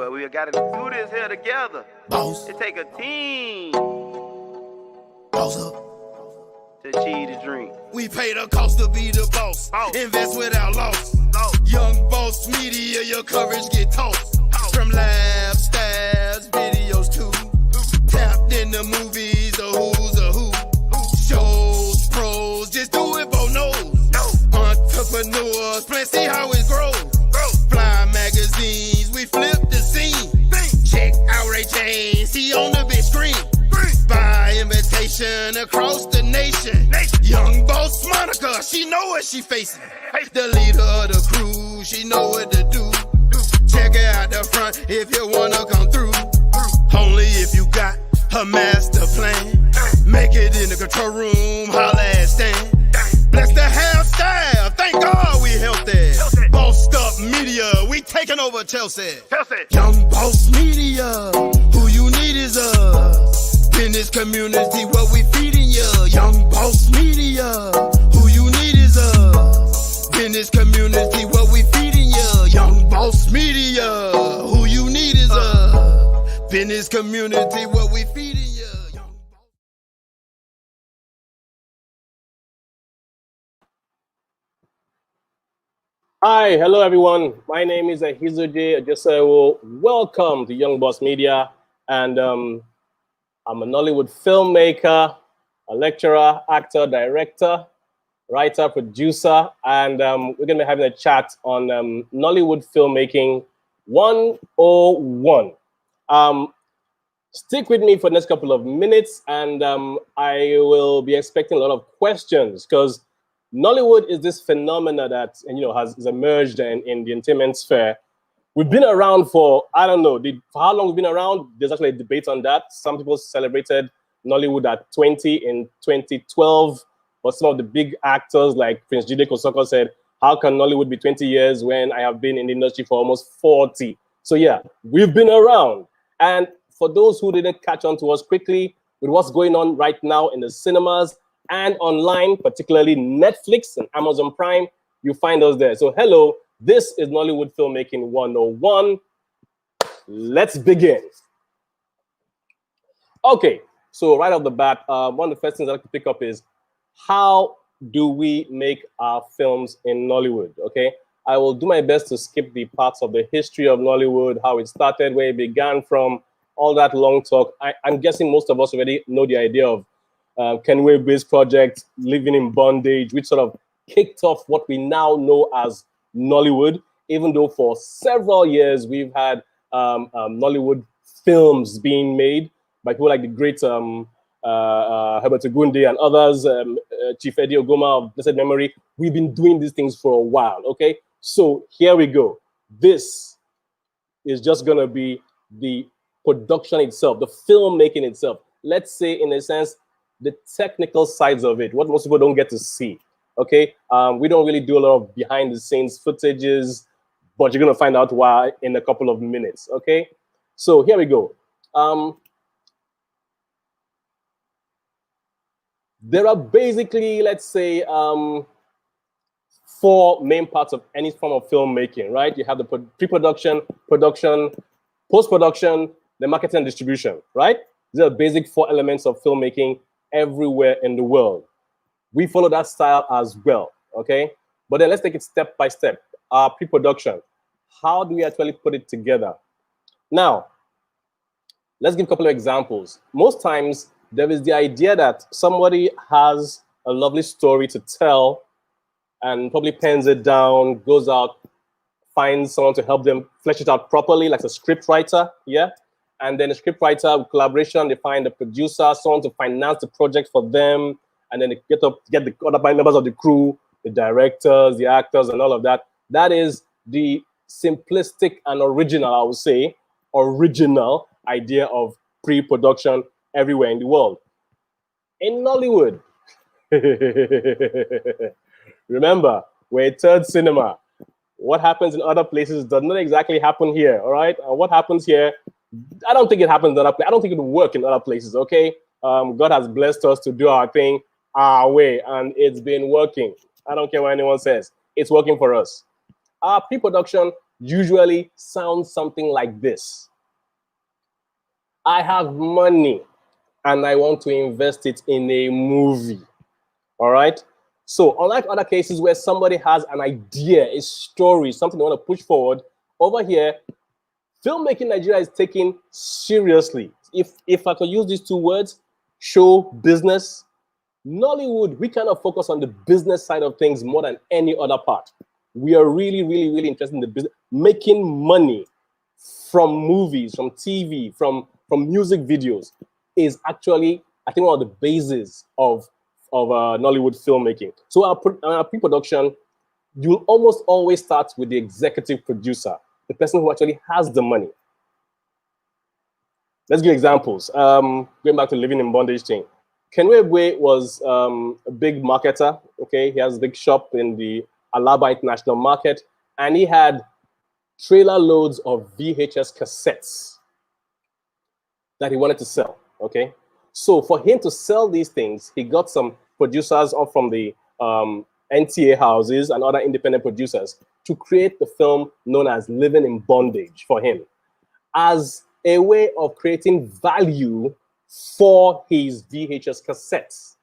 but we gotta do this here together. Boss. It take a team Boss up. to achieve the dream. We pay the cost to be the boss. Invest without loss. Young Boss Media, your coverage get tossed. From lab stabs, videos too. Tapped in the movies, the who's a who. Shows, pros, just do it, Bo knows. Entrepreneurs, plan, see how it grows. Fly magazines, we flip the scene. Check out Ray James, he on the big screen. By invitation across the nation. Young Boss Monica, she know what she facing. The leader of the crew, she know what to do. Check her out the front if you wanna come through. Only if you got her master plan. Make it in the control room, holla at Stan. Bless the hairstyle, thank God we healthy. Bossed up media, we taking over Chelsea. Young Boss Media, who you need is us. Business community, what we feeding ya. Young Boss Media, who you need is us. Business community, what we feeding ya. Young Boss Media, who you need is us. Business community, what we feeding ya. Hi, hello everyone. My name is Ehizojie Ojesebholo. Welcome to Young Boss Media, and I'm a Nollywood filmmaker, a lecturer, actor, director, writer, producer, and we're going to be having a chat on Nollywood Filmmaking 101. Stick with me for the next couple of minutes, and I will be expecting a lot of questions because Nollywood is this phenomena that has emerged in the entertainment sphere. We've been around for, I don't know, for how long we've been around. There's actually a debate on that. Some people celebrated Nollywood at 20 in 2012, but some of the big actors like Prince Jide Kosoko said, how can Nollywood be 20 years when I have been in the industry for almost 40? So yeah, we've been around. And for those who didn't catch on to us quickly with what's going on right now in the cinemas and online, particularly Netflix and Amazon Prime, you find us there. So hello, this is Nollywood Filmmaking 101. Let's begin. Okay, so right off the bat, one of the first things I like to pick up is how do we make our films in Nollywood, okay? I will do my best to skip the parts of the history of Nollywood, how it started, where it began from, all that long talk. I'm guessing most of us already know the idea of Kenway-based project, Living in Bondage, which sort of kicked off what we now know as Nollywood, even though for several years we've had Nollywood films being made by people like the great Herbert Ogunde and others, Chief Eddie Ogoma of blessed memory. We've been doing these things for a while, okay? So here we go. This is just gonna be the production itself, the filmmaking itself. Let's say, in a sense, the technical sides of it, what most people don't get to see, okay? We don't really do a lot of behind-the-scenes footages, but you're gonna find out why in a couple of minutes, okay? So here we go. There are basically, let's say, 4 main parts of any form of filmmaking, right? You have the pre-production, production, post-production, the marketing and distribution, right? These are the basic 4 elements of filmmaking everywhere in the world. We follow that style as well, okay? But then let's take it step by step. Our pre-production, how do we actually put it together? Now, let's give a couple of examples. Most times, there is the idea that somebody has a lovely story to tell and probably pens it down, goes out, finds someone to help them flesh it out properly, like a script writer, yeah? And then the script writer, with collaboration, they find the producer, someone to finance the project for them, and then they get the other members of the crew, the directors, the actors, and all of that. That is the simplistic and original, I would say, original idea of pre-production everywhere in the world. In Nollywood, remember, we're a third cinema. What happens in other places does not exactly happen here, all right? What happens here, I don't think it happens in other places. I don't think it will work in other places, okay? God has blessed us to do our thing our way, and it's been working. I don't care what anyone says. It's working for us. Our pre-production usually sounds something like this. I have money and I want to invest it in a movie. All right. So unlike other cases where somebody has an idea, a story, something they want to push forward, over here, filmmaking Nigeria is taken seriously. If I could use these two words, show business, Nollywood, we kind of focus on the business side of things more than any other part. We are really, really, really interested in the business, making money from movies, from TV, from music videos is actually, I think, one of the bases of Nollywood filmmaking. So our pre-production, you'll almost always start with the executive producer, the person who actually has the money. Let's give examples. Going back to living in bondage thing. Kenwegwe was a big marketer. Okay, he has a big shop in the Alaba International Market, and he had trailer loads of VHS cassettes that he wanted to sell. Okay, so for him to sell these things, he got some producers up from the NTA houses and other independent producers to create the film known as Living in Bondage for him, as a way of creating value for his VHS cassettes.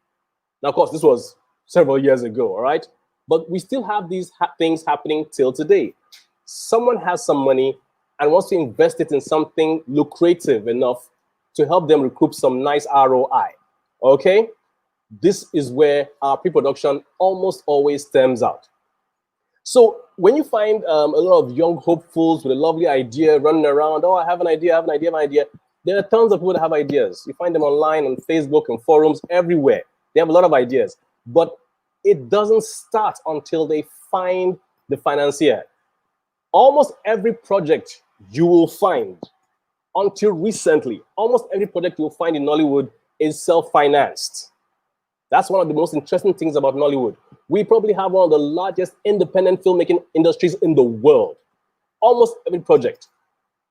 Now, of course, this was several years ago, all right? But we still have these things happening till today. Someone has some money and wants to invest it in something lucrative enough to help them recoup some nice ROI, okay? This is where our pre-production almost always stems out. So when you find a lot of young hopefuls with a lovely idea running around, oh, I have an idea, I have an idea, I have an idea. There are tons of people that have ideas. You find them online on Facebook and forums everywhere. They have a lot of ideas, but it doesn't start until they find the financier. Almost every project you will find, until recently, almost every project you will find in Nollywood is self-financed. That's one of the most interesting things about Nollywood. We probably have one of the largest independent filmmaking industries in the world. Almost every project,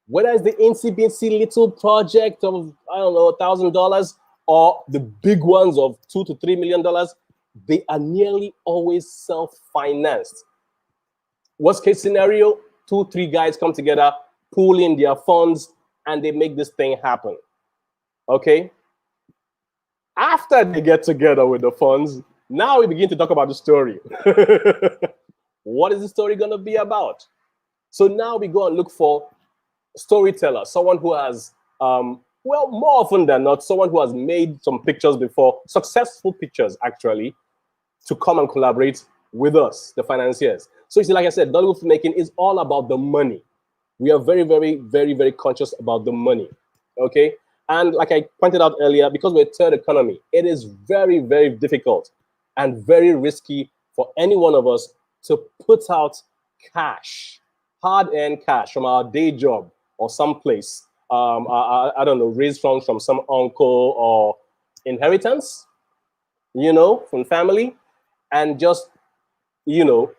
whether it's the incy-bincy little project of, I don't know, $1,000 or the big ones of $2 to $3 million, they are nearly always self-financed. Worst case scenario, 2-3 guys come together, pool in their funds, and they make this thing happen, okay? After they get together with the funds, now we begin to talk about the story. What is the story gonna be about? So now we go and look for storyteller, someone who has, well, more often than not, someone who has made some pictures before, successful pictures actually, to come and collaborate with us, the financiers. So you see, like I said, Nollywood filmmaking is all about the money. We are very, very, very, very conscious about the money, okay? And like I pointed out earlier, because we're a third economy, it is very, very difficult and very risky for any one of us to put out cash, hard-earned cash from our day job or someplace, I don't know, raised funds from some uncle or inheritance, you know, from family, and just, you know,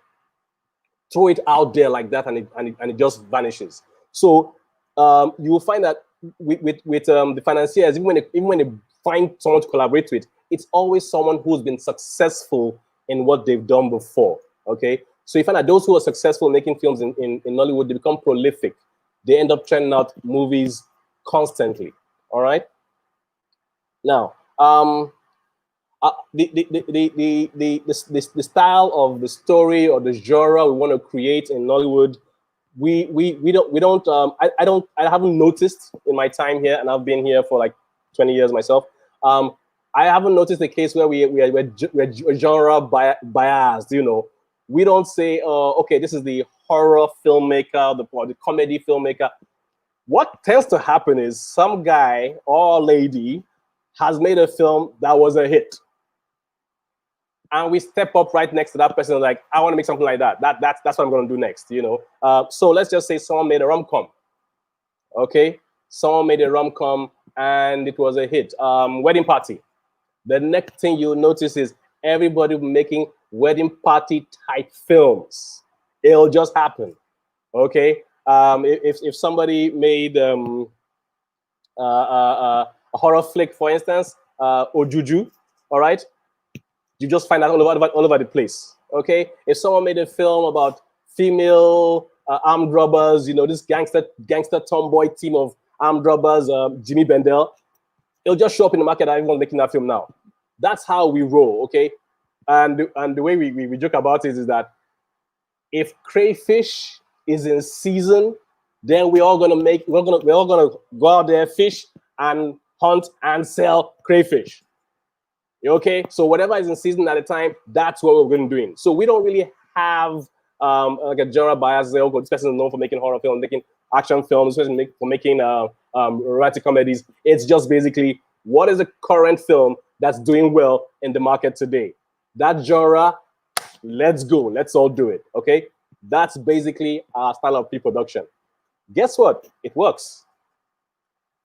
throw it out there like that, and it just vanishes. So you will find that with the financiers, even when they find someone to collaborate with, it's always someone who's been successful in what they've done before. Okay, so you find that those who are successful making films in Nollywood, they become prolific. They end up churning out movies constantly. All right. Now, the style of the story or the genre we want to create in Nollywood, I haven't noticed in my time here, and I've been here for like 20 years myself. I haven't noticed a case where we're genre biased. You know, we don't say, okay, this is the horror filmmaker, or the comedy filmmaker. What tends to happen is some guy or lady has made a film that was a hit, and we step up right next to that person, like, I want to make something like that. That's what I'm going to do next, you know. So let's just say someone made a rom-com. Okay, someone made a rom-com and it was a hit. Wedding Party. The next thing you'll notice is everybody making wedding party type films. It'll just happen. Okay, if somebody made a horror flick, for instance, Ojuju, all right, you just find that all over the place. Okay, if someone made a film about female armed robbers, this gangster tomboy team of armed robbers, Jimmy Bendel. It'll just show up in the market and everyone's making that film now. That's how we roll, okay? And the way we joke about it is that if crayfish is in season, then we're all gonna go out there, fish and hunt and sell crayfish. Okay, so whatever is in season at the time, that's what we're going to be doing. So we don't really have like a genre bias. Oh, this person is known for making horror films, making action films, this person for making romantic comedies. It's just basically what is a current film that's doing well in the market today. That genre, let's go, let's all do it. Okay, that's basically our style of pre-production. Guess what? It works.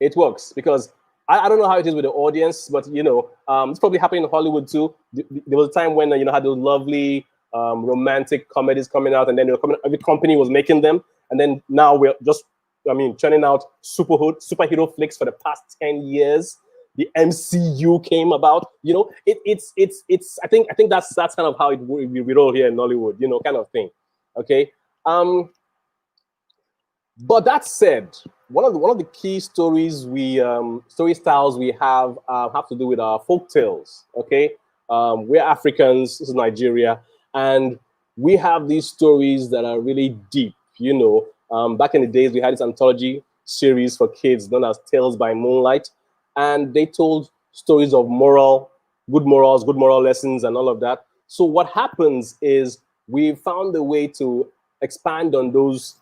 It works because I don't know how it is with the audience, but it's probably happening in Hollywood too. There was a time when had those lovely romantic comedies coming out, and then every company was making them, and then now we're just churning out superhero flicks for the past 10 years. The MCU came about. It's I think that's kind of how we roll here in Nollywood, kind of thing. Okay. But that said, one of the key stories story styles we have to do with our folk tales. Okay, we're Africans. This is Nigeria, and we have these stories that are really deep. Back in the days, we had this anthology series for kids known as Tales by Moonlight, and they told stories of good moral lessons, and all of that. So what happens is we found a way to expand on those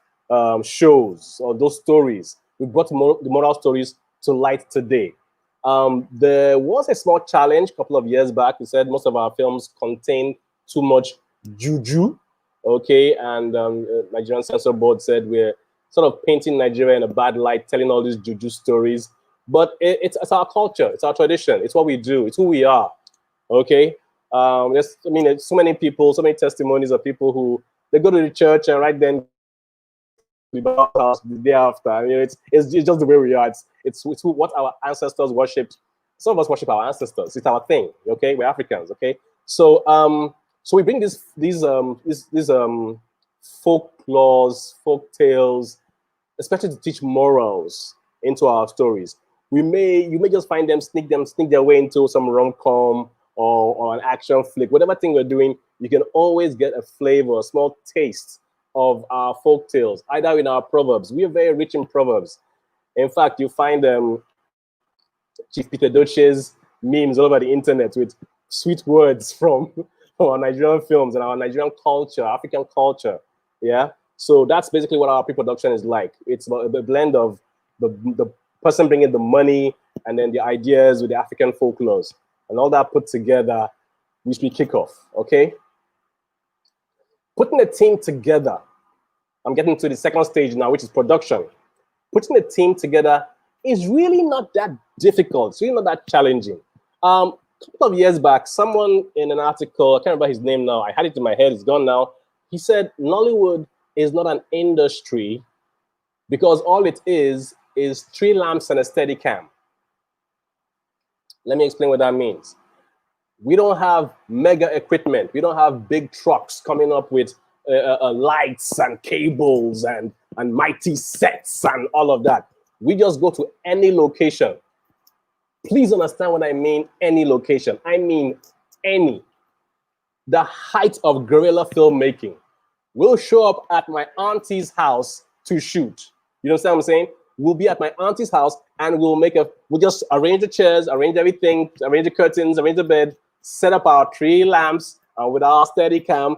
shows or those stories. We brought the moral stories to light today. There was a small challenge a couple of years back. We said most of our films contain too much juju, okay? And Nigerian Censor Board said we're sort of painting Nigeria in a bad light, telling all these juju stories. But it's our culture, it's our tradition, it's what we do, it's who we are, okay? There's so many people, so many testimonies of people who they go to the church and right then the house the day after. It's just the way we are. It's what our ancestors worshipped. Some of us worship our ancestors. It's our thing. Okay, we're Africans. Okay, so we bring these folklores, folk tales, especially to teach morals into our stories. You may just find them sneak their way into some rom-com or an action flick. Whatever thing we're doing, you can always get a flavor, a small taste of our folk tales, either in our proverbs. We are very rich in proverbs. In fact, you find Chief Peter Doche's memes all over the internet with sweet words from our Nigerian films and our Nigerian culture, African culture. Yeah. So that's basically what our pre-production is like. It's a blend of the person bringing the money and then the ideas with the African folklores and all that put together, which we kick off. Okay. Putting a team together, I'm getting to the second stage now, which is production. Putting a team together is really not that difficult. It's really not that challenging. A couple of years back, someone in an article, I can't remember his name now, I had it in my head, it's gone now. He said, Nollywood is not an industry because all it is 3 lamps and a steady cam. Let me explain what that means. We don't have mega equipment. We don't have big trucks coming up with lights and cables and mighty sets and all of that. We just go to any location. Please understand what I mean, any location. I mean any. The height of guerrilla filmmaking. We'll show up at my auntie's house to shoot. You understand what I'm saying? We'll be at my auntie's house and we'll just arrange the chairs, arrange everything, arrange the curtains, arrange the bed, set up our 3 lamps with our steady cam,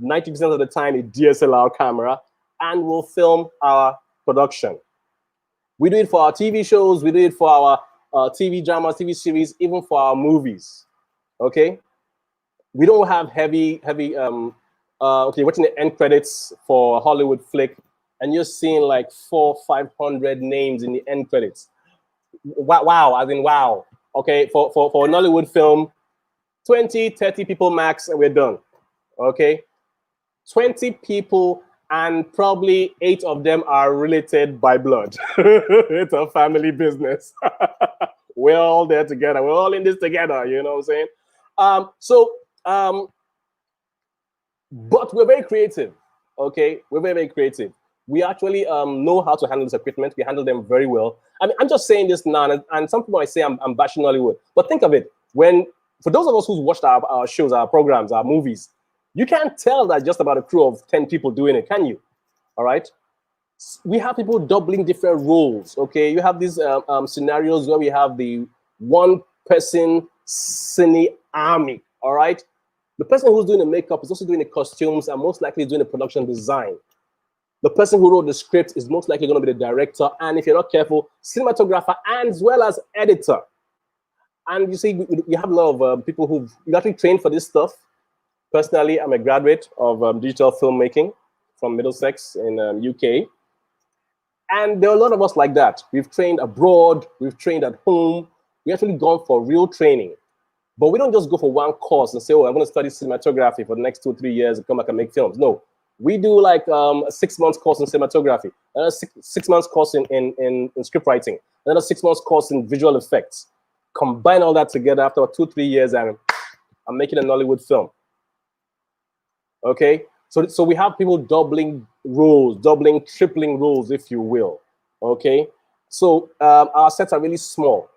90% of the time a DSLR camera, and we'll film our production. We do it for our TV shows, we do it for our TV dramas, TV series, even for our movies, okay? We don't have heavy, okay, watching the end credits for a Hollywood flick, and you're seeing like 400-500 names in the end credits. Wow, as in wow. Okay, for a Nollywood film, 20-30 people max, and we're done. Okay, 20 people, and probably 8 of them are related by blood. It's a family business. We're all there together. We're all in this together. You know what I'm saying? But we're very creative. Okay, we're very, very creative. We actually know how to handle this equipment. We handle them very well. I mean, I'm just saying this now, and some people might say I'm bashing Hollywood, but think of it. For those of us who've watched our shows, our programs, our movies, you can't tell that just about a crew of 10 people doing it, can you? All right. We have people doubling different roles. Okay, you have these scenarios where we have the one-person cine army. All right, the person who's doing the makeup is also doing the costumes and most likely doing the production design. The person who wrote the script is most likely going to be the director, and if you're not careful, cinematographer and as well as editor. And you see, we have a lot of people who've actually trained for this stuff. Personally, I'm a graduate of digital filmmaking from Middlesex in UK. And there are a lot of us like that. We've trained abroad, we've trained at home, we've actually gone for real training. But we don't just go for one course and say, oh, I'm going to study cinematography for the next 2 or 3 years and come back and make films. No, we do like a 6 months course in cinematography, another six months course in script writing, another 6 months course in visual effects. Combine all that together after 2 or 3 years and I'm making a Nollywood film. Okay, so we have people doubling roles, doubling, tripling roles, if you will. Okay, so our sets are really small.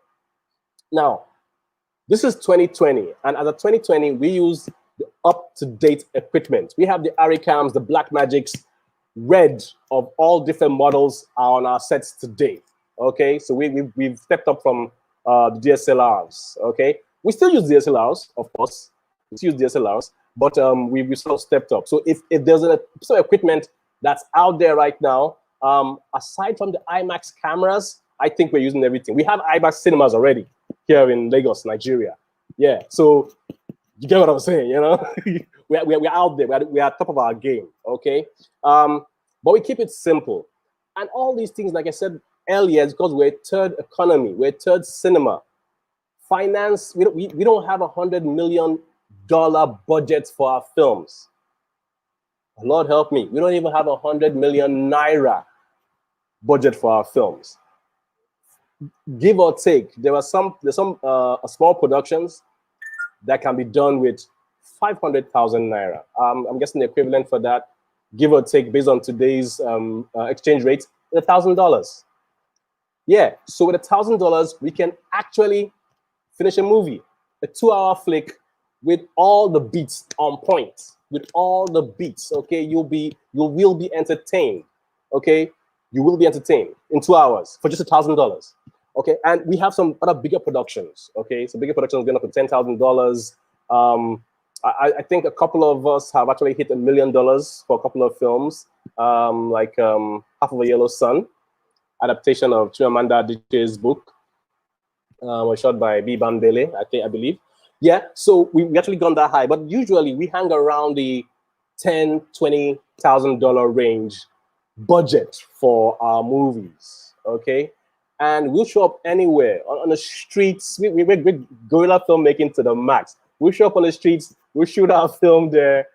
Now, this is 2020, and as of 2020, we use the up-to-date equipment. We have the Aricams, the Blackmagics, red of all different models are on our sets today. Okay, so we've stepped up from the DSLRs. Okay, we still use DSLRs, of course. We still use DSLRs, but we sort of stepped up. So if there's a piece of equipment that's out there right now, aside from the IMAX cameras, I think we're using everything. We have IMAX cinemas already here in Lagos, Nigeria. Yeah, so you get what I'm saying, you know? we're out there. We are top of our game, okay? But we keep it simple. And all these things, like I said earlier, is because we're a third economy. We're a third cinema. Finance, we don't have $100 million budgets for our films. Lord help me. We don't even have 100 million naira budget for our films. Give or take, there's some small productions that can be done with 500,000 naira. I'm guessing the equivalent for that, give or take, based on today's exchange rate, $1,000. Yeah, so with $1,000, we can actually finish a movie, a 2-hour flick with all the beats on point, with all the beats. Okay, you will be entertained. Okay, you will be entertained in 2 hours for just $1,000. Okay, and we have some other bigger productions. Okay, so bigger productions going up to $10,000. I think a couple of us have actually hit $1 million for a couple of films, like Half of a Yellow Sun, adaptation of Chimamanda Adichie's book, was shot by B. Bambele, I believe. Yeah, so we actually gone that high, but usually we hang around the $10,000, $20,000 range budget for our movies. Okay, and we'll show up anywhere on the streets. We're guerrilla filmmaking to the max. We'll show up on the streets. We'll shoot our film there.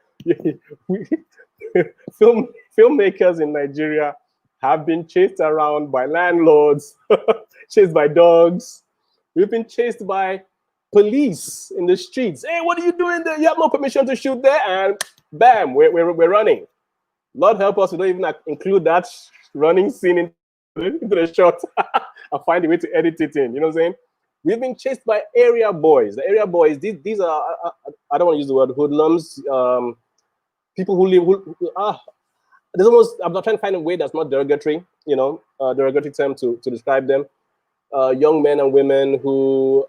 Filmmakers in Nigeria have been chased around by landlords, chased by dogs. We've been chased by police in the streets. Hey, what are you doing there? You have no permission to shoot there, and bam, we're running. Lord help us, we don't even include that running scene into the shot. I'll find a way to edit it in. You know what I'm saying? We've been chased by area boys. The area boys, these are, I don't want to use the word hoodlums, people who live, there's almost, I'm not trying to find a way that's not derogatory, you know, derogatory term to describe them. Young men and women who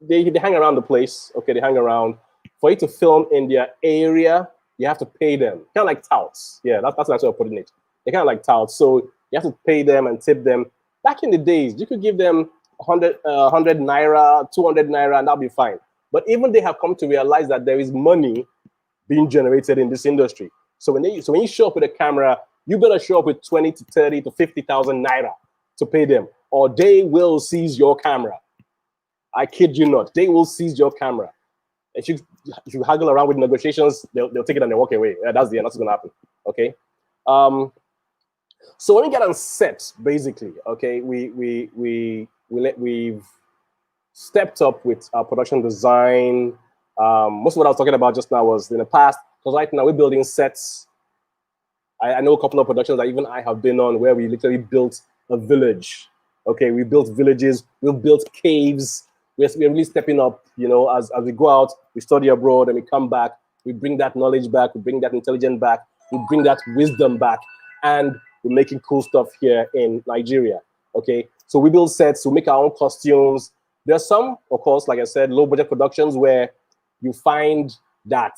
they hang around the place. Okay, they hang around. For you to film in their area, you have to pay them. Kind of like touts. Yeah, that's actually what I'm putting it. They're kind of like touts. So you have to pay them and tip them. Back in the days, you could give them 100 naira, 200 naira, and that'll be fine. But even they have come to realize that there is money being generated in this industry. So when you show up with a camera, you better show up with 20 to 30 to 50,000 naira to pay them, or they will seize your camera. I kid you not, they will seize your camera. If you haggle around with negotiations, they'll take it and they walk away. Yeah, that's the end. That's gonna happen. Okay. So when we get on set, basically, okay, we've stepped up with our production design. Most of what I was talking about just now was in the past, because right now we're building sets. I know a couple of productions that even I have been on where we literally built a village. Okay, we built villages, we built caves. We're really stepping up, you know, as we go out, we study abroad and we come back, we bring that knowledge back, we bring that intelligence back, we bring that wisdom back, and we're making cool stuff here in Nigeria. Okay, so we build sets, we make our own costumes. There's some, of course, like I said, low budget productions where you find that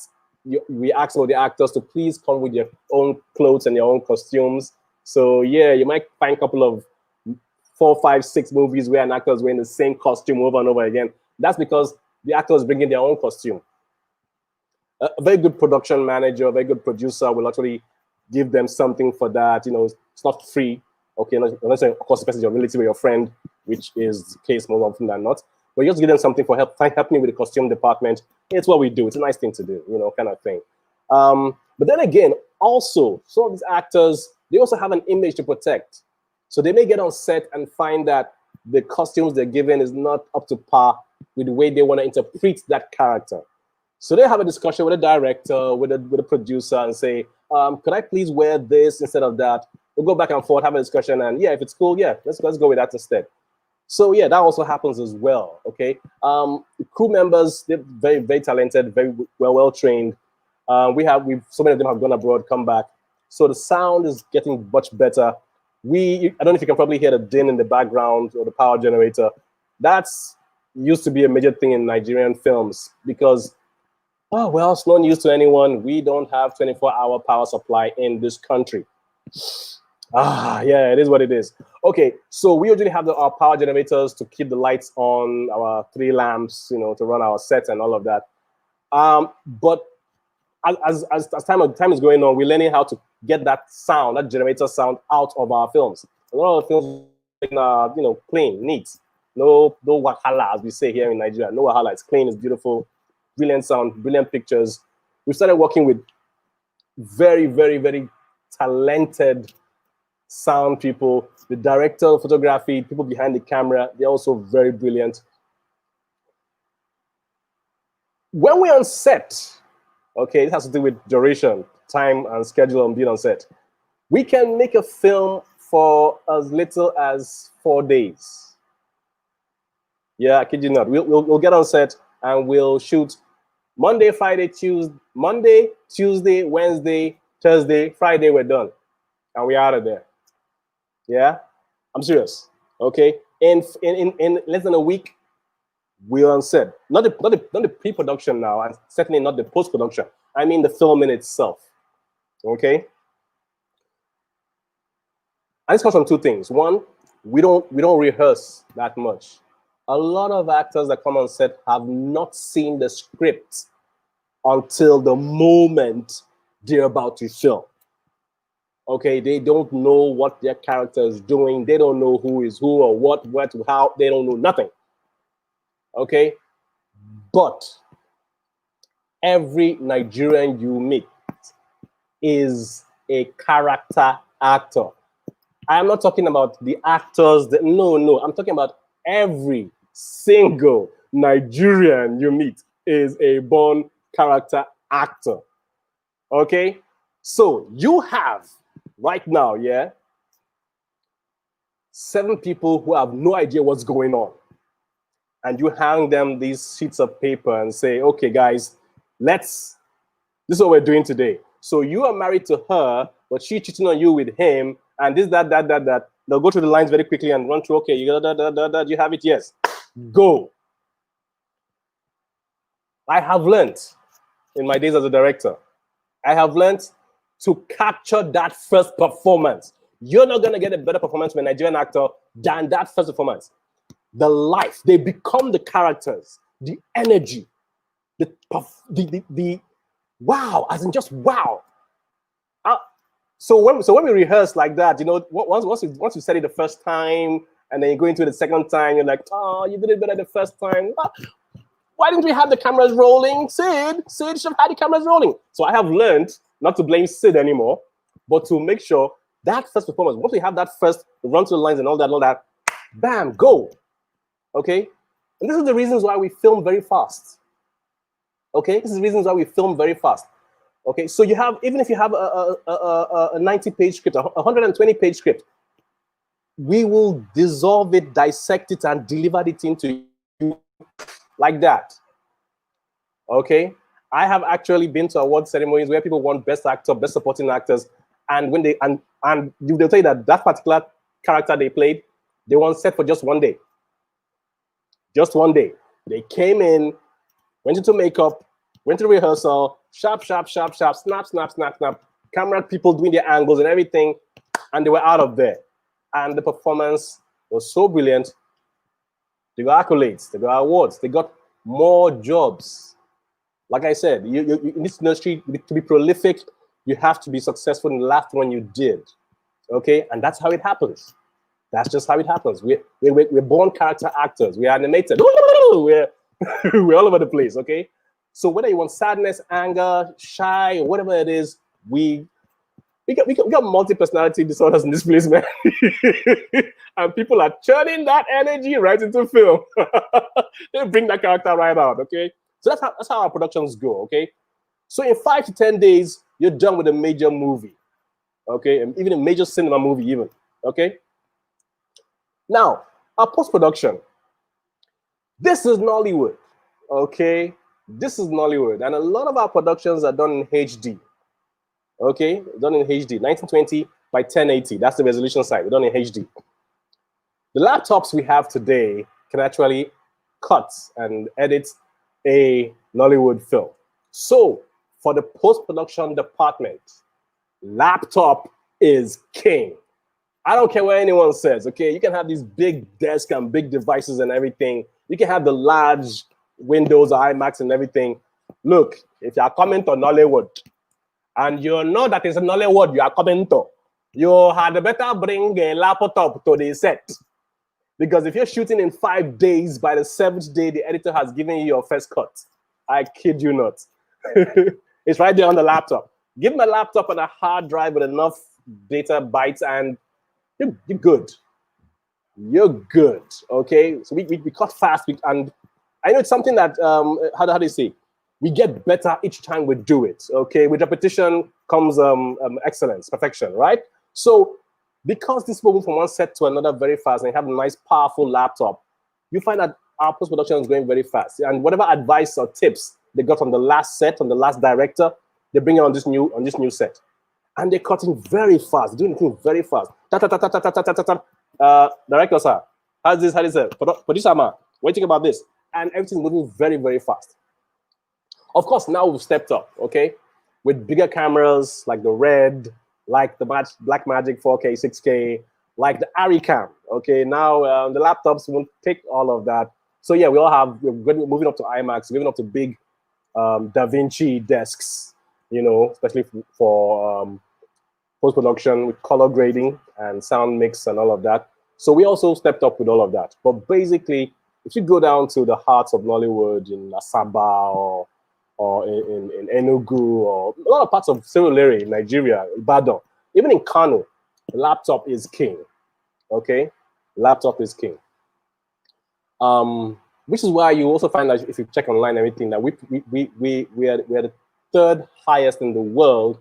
we ask all the actors to please come with your own clothes and your own costumes. So yeah, you might find a couple of 4, 5, 6 movies where an actor is wearing the same costume over and over again. That's because the actor is bringing their own costume. A very good production manager, a very good producer will actually give them something for that. You know, it's not free. Okay, unless of course the person is your relative or your friend, which is the case more often than not. But you just give them something for helping with the costume department. It's what we do. It's a nice thing to do, you know, kind of thing. But then again, also, some of these actors, they also have an image to protect. So they may get on set and find that the costumes they're given is not up to par with the way they want to interpret that character. So they have a discussion with a director, with a producer, and say, could I please wear this instead of that? We'll go back and forth, have a discussion, and yeah, if it's cool, yeah, let's go with that instead. So yeah, that also happens as well. Okay, crew members, they're very, very talented, very well trained. So many of them have gone abroad, come back. So the sound is getting much better. I don't know if you can probably hear the din in the background or the power generator. That's used to be a major thing in Nigerian films because, oh well, it's not news to anyone. We don't have 24-hour power supply in this country. Yeah, it is what it is. Okay, so we usually have our power generators to keep the lights on, our 3 lamps, you know, to run our sets and all of that. But as time is going on, we're learning how to get that sound, that generator sound, out of our films. A lot of films, you know, clean, neat, no wahala, as we say here in Nigeria. No wahala. It's clean, it's beautiful, brilliant sound, brilliant pictures. We started working with very, very, very talented sound people, the director of photography, people behind the camera. They're also very brilliant. When we're on set, okay, this has to do with duration, time, and schedule and being on set. We can make a film for as little as 4 days. Yeah, I kid you not. We'll get on set and we'll shoot Monday, Tuesday, Wednesday, Thursday, Friday, we're done. And we're out of there. Yeah, I'm serious. Okay, in less than a week, we're on set. Not the pre-production now, and certainly not the post-production. I mean the film in itself. Okay. And this comes from 2 things. One, we don't rehearse that much. A lot of actors that come on set have not seen the script until the moment they're about to film. Okay, they don't know what their character is doing. They don't know who is who or what, how. They don't know nothing. Okay, but every Nigerian you meet is a character actor. I'm not talking about the actors. No. I'm talking about every single Nigerian you meet is a born character actor. Okay, so you have right now, yeah, 7 people who have no idea what's going on. And you hand them these sheets of paper and say, okay, guys, this is what we're doing today. So you are married to her, but she's cheating on you with him, and this, that. They'll go through the lines very quickly and run through, okay, you got that, you have it, yes. Go. I have learned in my days as a director, I have learned to capture that first performance. You're not going to get a better performance from a Nigerian actor than that first performance. The life, they become the characters, the energy, the wow, as in just wow. So when we rehearse like that, you know, once you said it the first time, and then you go into it the second time, you're like, oh, you did it better the first time. Why didn't we have the cameras rolling? Sid should have had the cameras rolling. So I have learned not to blame Sid anymore, but to make sure that first performance, once we have that first run to the lines and all that, bam, go. Okay? And this is the reasons why we film very fast. Okay, this is the reasons why we film very fast. Okay, so you have, even if you have a 90-page script, a 120-page script, we will dissolve it, dissect it, and deliver it into you like that. Okay, I have actually been to award ceremonies where people won best actor, best supporting actors, and when they they'll tell you that that particular character they played, they won set for just one day. Just one day. They came in, went into makeup, went to rehearsal, sharp, sharp, sharp, sharp, snap, snap, snap, snap, camera people doing their angles and everything, and they were out of there. And the performance was so brilliant. They got accolades, they got awards, they got more jobs. Like I said, you in this industry, to be prolific, you have to be successful in the last one you did. Okay, and that's how it happens. That's just how it happens. We're born character actors. We're animated. We're all over the place, okay? So whether you want sadness, anger, shy, or whatever it is, we got multi-personality disorders in this place, man. And people are churning that energy right into film. They bring that character right out, okay? So that's how our productions go, okay? So in 5 to 10 days, you're done with a major movie, okay? And even a major cinema movie even, okay? Now, our post-production. This is Nollywood, okay? This is Nollywood. And a lot of our productions are done in HD, okay? Done in HD, 1920 by 1080. That's the resolution side. We're done in HD. The laptops we have today can actually cut and edit a Nollywood film. So, for the post-production department, laptop is king. I don't care what anyone says, okay? You can have these big desks and big devices and everything. You can have the large Windows or iMacs and everything. Look, if you are coming to Nollywood and you know that it's Nollywood you are coming to, you had better bring a laptop to the set. Because if you're shooting in 5 days, by the 7th day, the editor has given you your first cut. I kid you not. It's right there on the laptop. Give them a laptop and a hard drive with enough data bytes and you're good. You're good, okay? So we cut fast, and I know it's something that, how do you say? We get better each time we do it, okay? With repetition comes excellence, perfection, right? So because this moving from one set to another very fast and you have a nice, powerful laptop, you find that our post-production is going very fast. And whatever advice or tips they got on the last set, on the last director, they bring it on this new set. And they're cutting very fast, doing things very fast. Director, sir, how is it? Producer, man, what do you think about this? And everything's moving very, very fast. Of course, now we've stepped up, okay? With bigger cameras, like the Red, like the Blackmagic 4K, 6K, like the Aricam, okay? Now the laptops won't take all of that. So yeah, we're moving up to IMAX, moving up to big Da Vinci desks, you know, especially for post-production with color grading and sound mix and all of that. So we also stepped up with all of that. But basically, if you go down to the hearts of Nollywood in Asaba or in Enugu or a lot of parts of Surulere in Nigeria, Ibadan, even in Kano, the laptop is king, okay? Laptop is king. Which is why you also find that if you check online and everything, that we are the third highest in the world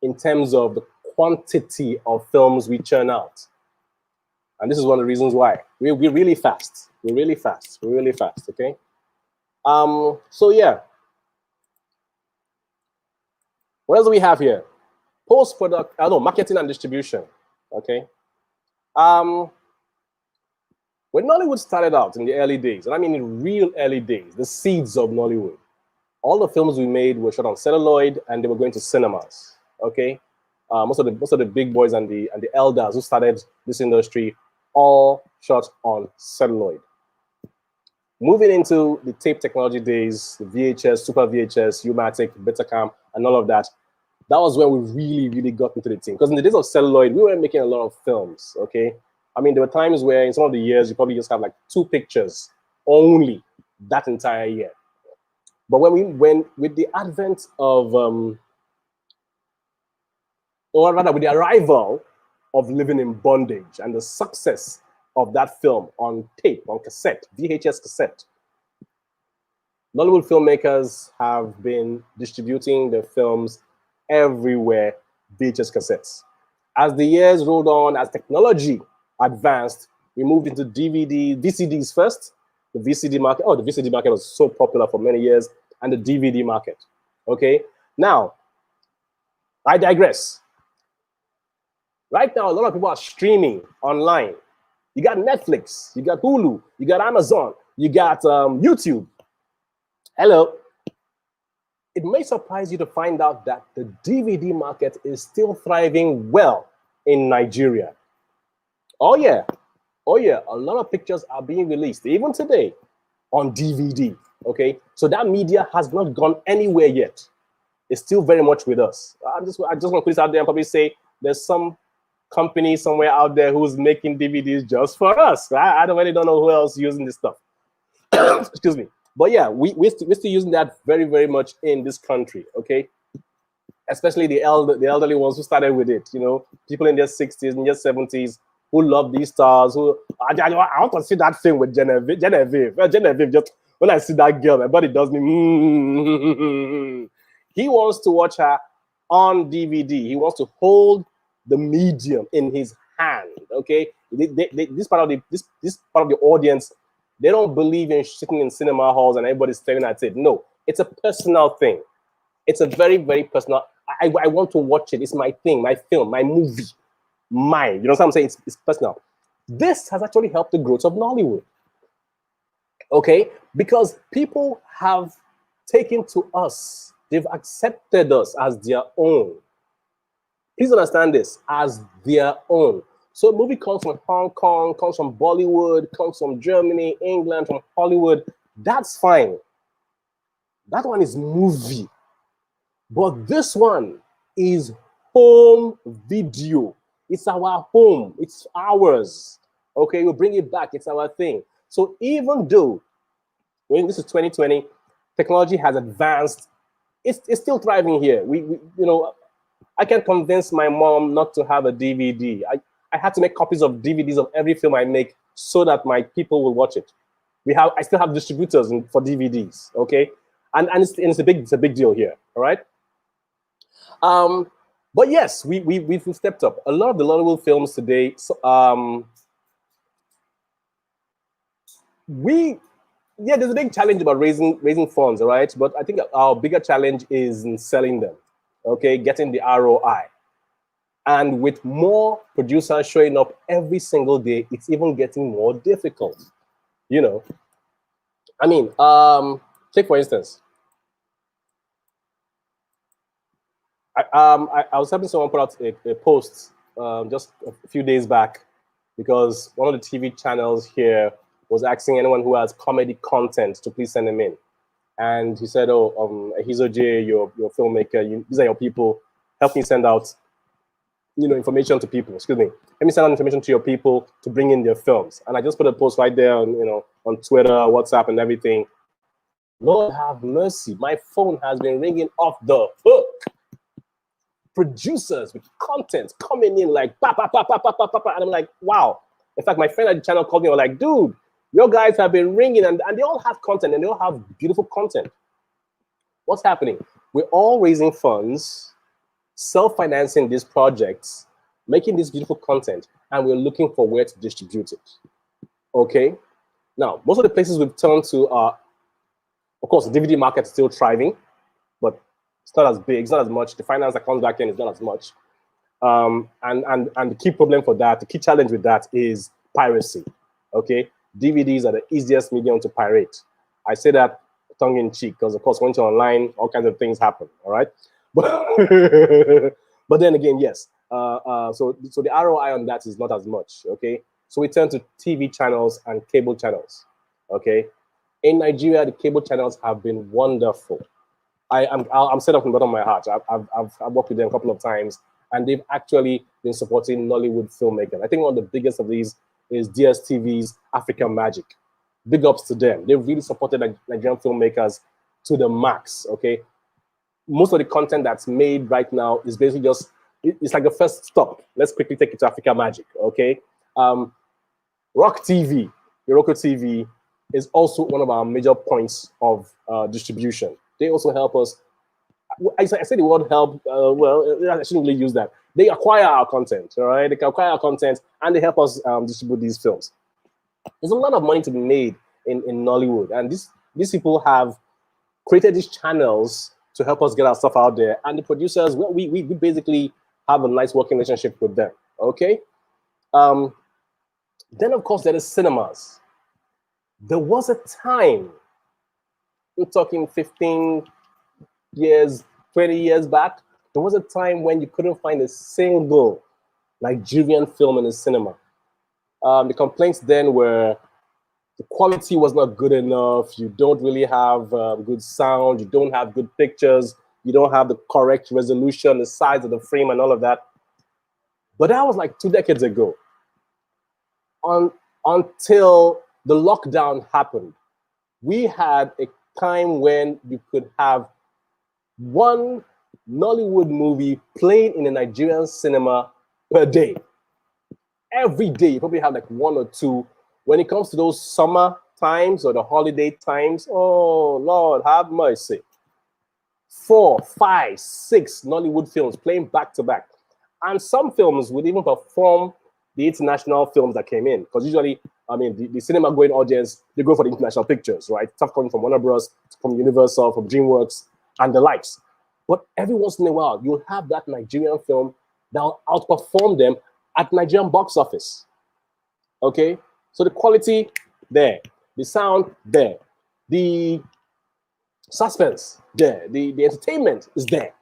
in terms of the quantity of films we churn out. And this is one of the reasons why. We're really fast. We're really fast. We're really fast, okay? So yeah. What else do we have here? Marketing and distribution, okay? When Nollywood started out in the early days, and I mean the real early days, the seeds of Nollywood, all the films we made were shot on celluloid and they were going to cinemas, okay? Most of the big boys and the elders who started this industry all shot on celluloid. Moving into the tape technology days, the VHS, Super VHS, U-Matic, Betacam, and all of that, that was when we really, really got into the thing. Because in the days of celluloid, we weren't making a lot of films, okay? I mean, there were times where in some of the years, you probably just have like 2 pictures only that entire year. But with the advent of, or rather with the arrival of Living in Bondage and the success of that film on tape, on cassette, VHS cassette, Nollywood filmmakers have been distributing their films everywhere, VHS cassettes. As the years rolled on, as technology advanced, we moved into DVD, VCDs first. The VCD market, the VCD market was so popular for many years, and the DVD market. Okay, now I digress. Right now, a lot of people are streaming online. You got Netflix, you got Hulu, you got Amazon, you got YouTube. Hello. It may surprise you to find out that the DVD market is still thriving well in Nigeria. Oh yeah, a lot of pictures are being released, even today, on DVD, okay? So that media has not gone anywhere yet. It's still very much with us. I just want to put this out there and probably say there's some company somewhere out there who's making DVDs just for us. I don't really don't know who else using this stuff. Excuse me. But yeah, we're still using that very, very much in this country, okay? Especially the elderly ones who started with it, you know, people in their 60s, in their 70s, who love these stars, who, I want to see that film with Genevieve. Genevieve, just when I see that girl, my body does me. He wants to watch her on DVD. He wants to hold the medium in his hand, okay? This part of the audience, they don't believe in sitting in cinema halls and everybody's staring at it. No, it's a personal thing. It's a very, very personal. I want to watch it. It's my thing, my film, my movie, mine. You know what I'm saying? It's personal. This has actually helped the growth of Nollywood. Okay? Because people have taken to us. They've accepted us as their own. Please understand this, as their own. So a movie comes from Hong Kong, comes from Bollywood, comes from Germany, England, from Hollywood. That's fine. That one is movie. But this one is home video. It's our home. It's ours. Okay, we'll bring it back. It's our thing. So even though, when this is 2020, technology has advanced, it's still thriving here. We you know, I can't convince my mom not to have a DVD. I had to make copies of DVDs of every film I make so that my people will watch it. I still have distributors for DVDs, okay? And it's a big deal here, all right? But yes, we've stepped up. A lot of the Nollywood films today, there's a big challenge about raising funds, all right? But I think our bigger challenge is in selling them, okay? Getting the ROI. And with more producers showing up every single day, it's even getting more difficult, you know? I mean, take for instance, I was having someone put out a post just a few days back because one of the TV channels here was asking anyone who has comedy content to please send them in. And he said, Ehizojie, your filmmaker, these are your people, help me send out information to people, excuse me. Let me send out information to your people to bring in their films. And I just put a post right there on, on Twitter, WhatsApp, and everything. Lord have mercy, my phone has been ringing off the hook. Producers with content coming in like, pa, pa, pa, pa, pa, pa, pa, pa. And I'm like, wow. In fact, my friend at the channel called me and was like, dude, your guys have been ringing and they all have content and they all have beautiful content. What's happening? We're all raising funds, self-financing these projects, making this beautiful content, and we're looking for where to distribute it. Okay? Now, most of the places we've turned to are, of course, the DVD market is still thriving, but it's not as big, it's not as much. The finance that comes back in is not as much. And the key problem for that, the key challenge with that is piracy. Okay? DVDs are the easiest medium to pirate. I say that tongue in cheek because, of course, once you're online, all kinds of things happen. All right? But then again, yes. So the ROI on that is not as much. Okay, so we turn to TV channels and cable channels. Okay, in Nigeria, the cable channels have been wonderful. I'm set up from the bottom of my heart. I've worked with them a couple of times, and they've actually been supporting Nollywood filmmaking. I think one of the biggest of these is DSTV's African Magic. Big ups to them. They've really supported Nigerian filmmakers to the max. Okay. Most of the content that's made right now is basically just, it's like the first stop. Let's quickly take it to Africa Magic, okay? Rock TV, Yoroko TV, is also one of our major points of distribution. They also help us. I say the word help, well, I shouldn't really use that. They acquire our content, all right? They can acquire our content and they help us distribute these films. There's a lot of money to be made in Nollywood, and these people have created these channels to help us get our stuff out there. And the producers, well, we basically have a nice working relationship with them, okay? Then, of course, there is cinemas. There was a time, we're talking 15 years, 20 years back, there was a time when you couldn't find a single Nigerian film in the cinema. The complaints then were the quality was not good enough, you don't really have good sound, you don't have good pictures, you don't have the correct resolution, the size of the frame and all of that. But that was like 2 decades ago. Until the lockdown happened, we had a time when you could have one Nollywood movie playing in a Nigerian cinema per day. Every day, you probably have like 1 or 2. When it comes to those summer times or the holiday times, oh, Lord, have mercy. 4, 5, 6 Nollywood films playing back to back. And some films would even perform the international films that came in. Because usually, I mean, the cinema-going audience, they go for the international pictures, right? Stuff coming from Warner Bros., from Universal, from DreamWorks, and the likes. But every once in a while, you'll have that Nigerian film that will outperform them at Nigerian box office. Okay? So the quality, there. The sound, there. The suspense, there. The entertainment is there.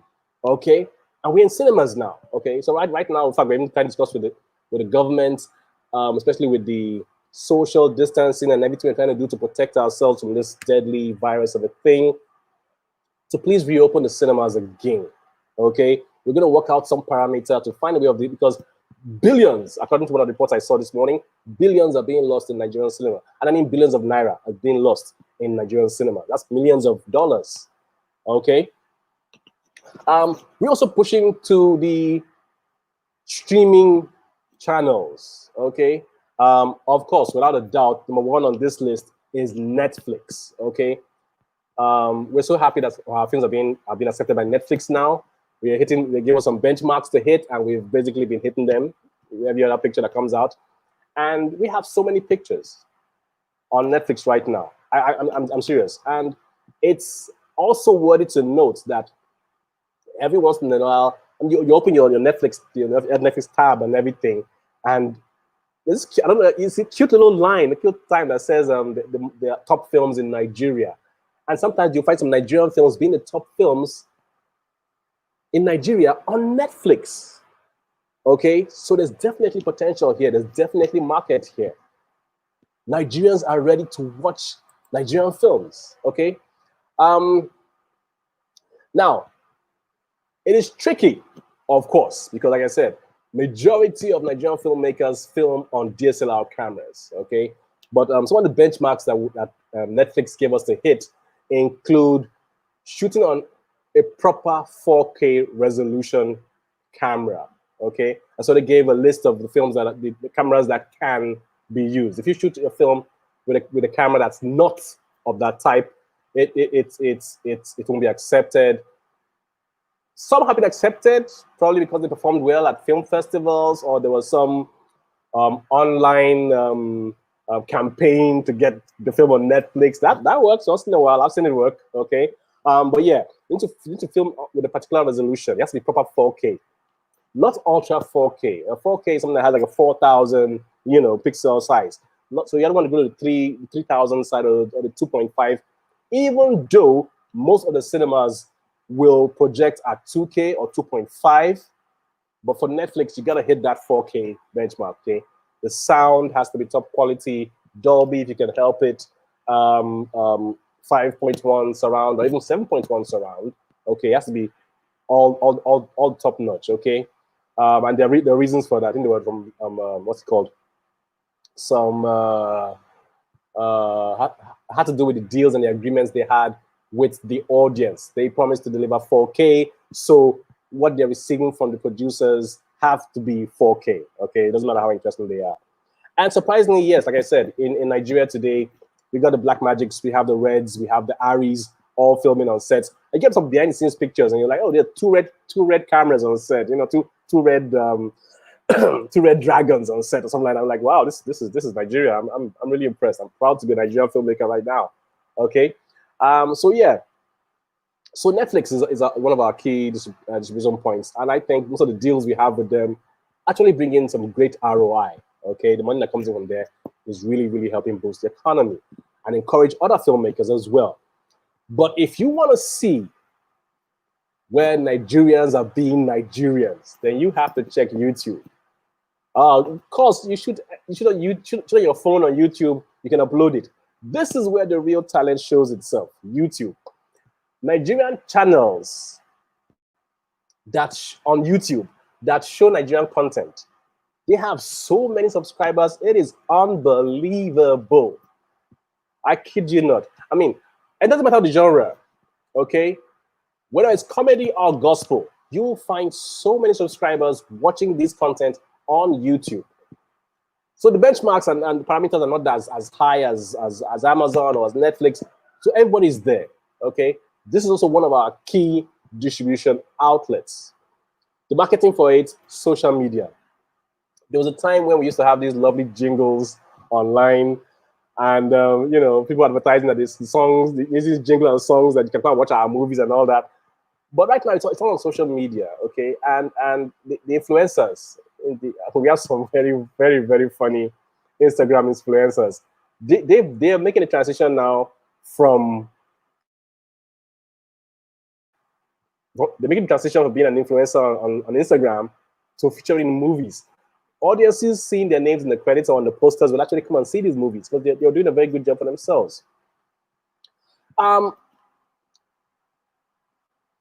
Okay? And we're in cinemas now. Okay? So right now, in fact, we're even trying to discuss with the government, especially with the social distancing and everything we're trying to do to protect ourselves from this deadly virus of a thing, to please reopen the cinemas again, okay? We're going to work out some parameter to find a way of it, because billions, according to one of the reports I saw this morning, billions are being lost in Nigerian cinema. And I mean billions of naira are being lost in Nigerian cinema. That's millions of dollars, okay? We're also pushing to the streaming channels, okay? Of course, without a doubt, number 1 on this list is Netflix, okay? We're so happy that our films have been accepted by Netflix now. They gave us some benchmarks to hit, and we've basically been hitting them. Every other picture that comes out, and we have so many pictures on Netflix right now. I'm serious, and it's also worthy to note that every once in a while, you open your Netflix tab and everything, and this, I don't know, you see a cute little line, a cute sign that says the top films in Nigeria. And sometimes you'll find some Nigerian films being the top films in Nigeria on Netflix. Okay, so there's definitely potential here. There's definitely market here. Nigerians are ready to watch Nigerian films. Okay, now it is tricky, of course, because like I said, majority of Nigerian filmmakers film on DSLR cameras. Okay, but some of the benchmarks that Netflix gave us to hit include shooting on a proper 4K resolution camera, okay? And so they gave a list of the films that the cameras that can be used. If you shoot a film with a camera that's not of that type, it won't be accepted. Some have been accepted, probably because they performed well at film festivals, or there was some online campaign to get the film on Netflix. That works once in a while. I've seen it work, okay? But yeah, you need to film with a particular resolution. It has to be proper 4K, not ultra 4K. A 4K is something that has like a 4,000, pixel size. So you don't want to go to the 3,000 side or the 2.5, even though most of the cinemas will project at 2K or 2.5. But for Netflix, you gotta hit that 4K benchmark, okay? The sound has to be top quality, Dolby if you can help it, 5.1 surround or even 7.1 surround. Okay, it has to be all top notch. Okay, and there are reasons for that. I think they were from what's it called? Some had to do with the deals and the agreements they had with the audience. They promised to deliver 4K, so what they're receiving from the producers have to be 4K. Okay, it doesn't matter how interesting they are. And surprisingly, yes, like I said, in Nigeria today, We got the Black Magics, we have the Reds, we have the Aries, all filming on sets. I get some behind the scenes pictures, and you're like, oh, there are two red cameras on set, you know, two red two red dragons on set or something like that. I'm like, wow, this is Nigeria. I'm really impressed. I'm proud to be a Nigerian filmmaker right now. Okay, so yeah, so Netflix is one of our key distribution points, and I think most of the deals we have with them actually bring in some great ROI. Okay, the money that comes in from there is really helping boost the economy and encourage other filmmakers as well. But if you want to see where Nigerians are being Nigerians, then you have to check YouTube. Of course, you should on your phone on YouTube. You can upload it. This is where the real talent shows itself. YouTube, Nigerian channels on YouTube that show Nigerian content. They have so many subscribers. It is unbelievable. I kid you not. I mean, it doesn't matter the genre. Okay, whether it's comedy or gospel, you will find so many subscribers watching this content on YouTube. So the benchmarks and the parameters are not as high as Amazon or as Netflix. So everybody's there. Okay, this is also one of our key distribution outlets. The marketing for it, social media. There was a time when we used to have these lovely jingles online, and you know, people advertising that there's songs, there's these jingles and songs that you can come and watch our movies and all that. But right now, it's all on social media, okay? And the influencers, we have some very funny Instagram influencers. They are making a transition now from being an influencer on Instagram to featuring movies. Audiences seeing their names in the credits or on the posters will actually come and see these movies because they're doing a very good job for themselves.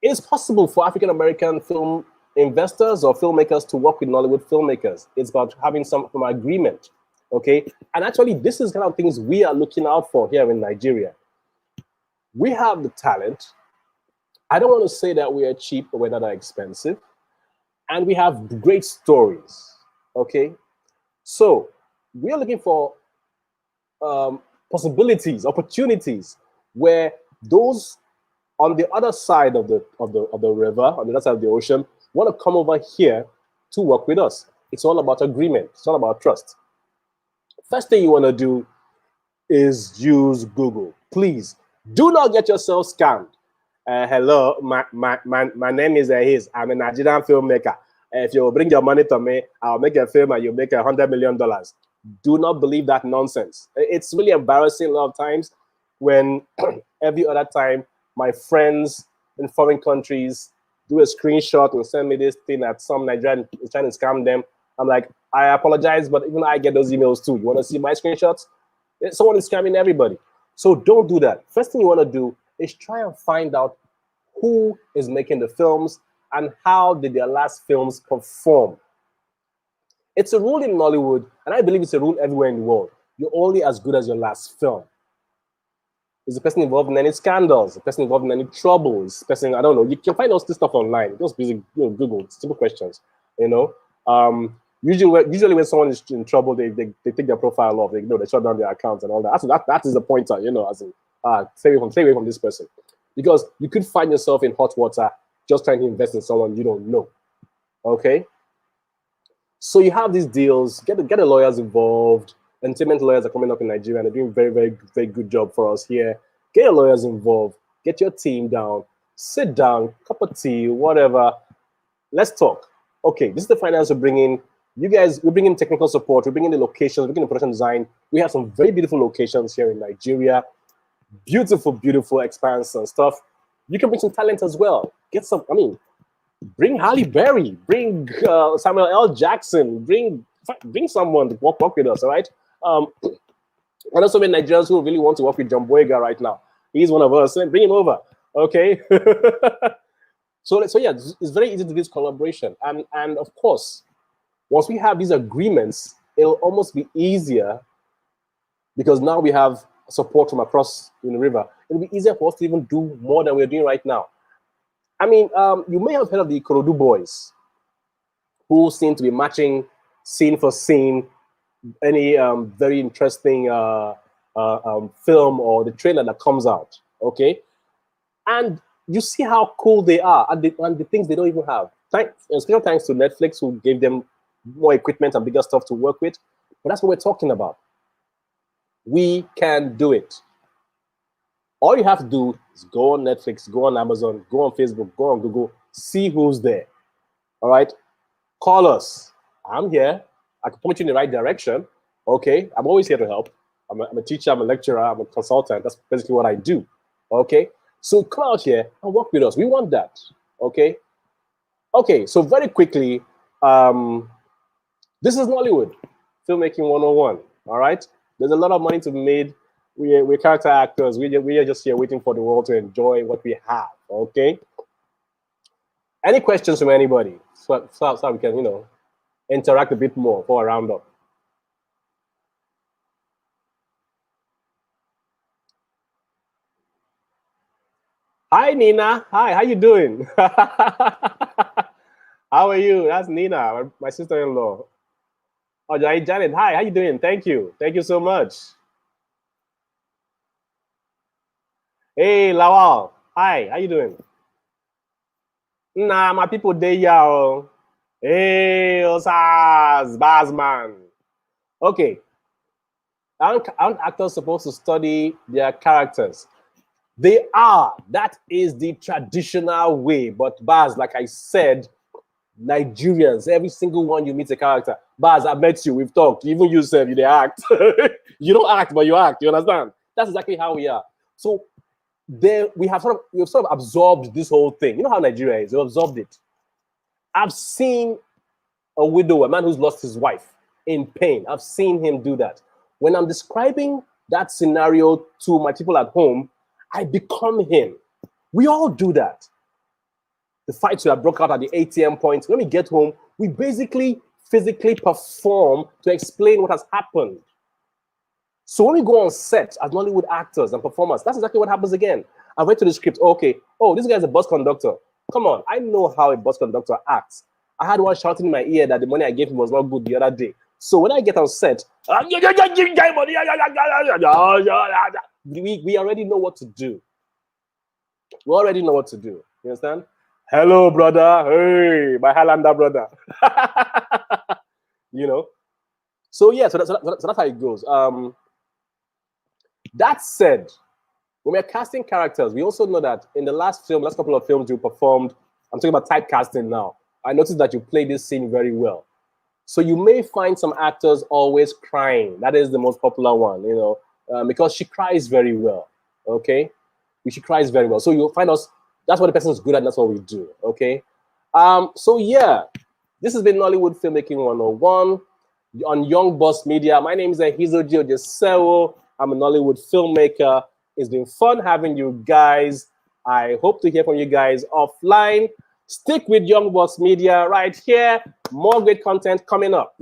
It is possible for African-American film investors or filmmakers to work with Nollywood filmmakers. It's about having some agreement, okay? And actually, this is kind of things we are looking out for here in Nigeria. We have the talent. I don't want to say that we are cheap or we're not that expensive. And we have great stories, okay? So we are looking for possibilities, opportunities, where those on the other side of the river, on the other side of the ocean, want to come over here to work with us. It's all about agreement. It's all about trust. First thing you want to do is use Google. Please do not get yourself scammed. Hello, my name is Ehiz. I'm a Nigerian filmmaker. If you bring your money to me, I'll make a film and you'll make $100 million. Do not believe that nonsense. It's really embarrassing a lot of times when every other time my friends in foreign countries do a screenshot and send me this thing that some Nigerian is trying to scam them. I'm like, I apologize, but even I get those emails too. You want to see my screenshots? Someone is scamming everybody. So don't do that. First thing you want to do is try and find out who is making the films and how did their last films perform. It's a rule in Nollywood, and I believe it's a rule everywhere in the world. You're only as good as your last film. Is the person involved in any scandals? Is the person involved in any troubles? Is the person, I don't know. You can find all this stuff online. Just using Google, simple questions. You know, usually when someone is in trouble, they take their profile off. They shut down their accounts and all that. That is the pointer. You know, as in stay away from this person, because you could find yourself in hot water just trying to invest in someone you don't know. Okay. So you have these deals. Get the lawyers involved. Entertainment lawyers are coming up in Nigeria and they're doing very good job for us here. Get your lawyers involved. Get your team down. Sit down, cup of tea, whatever. Let's talk. Okay, this is the finance we're bringing. You guys, we're bringing technical support. We're bringing the locations. We're bringing the production design. We have some very beautiful locations here in Nigeria. Beautiful expanse and stuff. You can bring some talent as well. Get some, bring Halle Berry. Bring Samuel L. Jackson. Bring someone to work with us, all right? And also many Nigerians who really want to work with John Boyega right now. He's one of us. Bring him over, okay? So yeah, it's very easy to do this collaboration. And of course, once we have these agreements, it'll almost be easier because now we have support from across the river. It'll be easier for us to even do more than we're doing right now. You may have heard of the Ikorodu boys, who seem to be matching scene for scene any very interesting film or the trailer that comes out, okay? And you see how cool they are and the things they don't even have. Special thanks to Netflix, who gave them more equipment and bigger stuff to work with. But that's what we're talking about. We can do it. All you have to do is go on Netflix, go on Amazon, go on Facebook, go on Google, see who's there. All right? Call us. I'm here. I can point you in the right direction. Okay? I'm always here to help. I'm a teacher, I'm a lecturer, I'm a consultant. That's basically what I do. Okay? So come out here and work with us. We want that. Okay? Okay, so very quickly, this is Nollywood Filmmaking 101. All right? There's a lot of money to be made. We're character actors. We are just here waiting for the world to enjoy what we have. Okay? Any questions from anybody? So we can, interact a bit more for a roundup. Hi, Nina. Hi, how you doing? How are you? That's Nina, my sister-in-law. Oh, Janet. Hi, how you doing? Thank you. Thank you so much. Hey, Lawal. Hi, how you doing? Nah, my people, they y'all. Hey, Osas, Bazman. Okay. Aren't actors supposed to study their characters? They are. That is the traditional way. But Baz, like I said, Nigerians, every single one you meet a character. Baz, I met you, we've talked. Even you said you act. You don't act, but you act. You understand? That's exactly how we are. So we've sort of absorbed this whole thing. You know how Nigeria is. We've absorbed it. I've seen a widow, a man who's lost his wife in pain. I've seen him do that. When I'm describing that scenario to my people at home, I become him. We all do that. The fights that broke out at the ATM point, when we get home, we basically physically perform to explain what has happened. So when we go on set as Nollywood actors and performers, that's exactly what happens again. I went to the script, okay, oh, this guy's a bus conductor. Come on, I know how a bus conductor acts. I had one shouting in my ear that the money I gave him was not good the other day. So when I get on set, we already know what to do. We already know what to do. You understand? Hello, brother. Hey, my Highlander brother. So yeah, so that's how it goes. That said, when we're casting characters, we also know that in the last couple of films you performed, I'm talking about typecasting now. I noticed that you played this scene very well. So you may find some actors always crying. That is the most popular one, because she cries very well. Okay, she cries very well. So you'll find us. That's what the person is good at. And that's what we do. Okay. So yeah, this has been Nollywood Filmmaking 101 on Young Boss Media. My name is Ehizojie Ojesebholo. I'm a Nollywood filmmaker. It's been fun having you guys. I hope to hear from you guys offline. Stick with Young Boss Media right here. More great content coming up.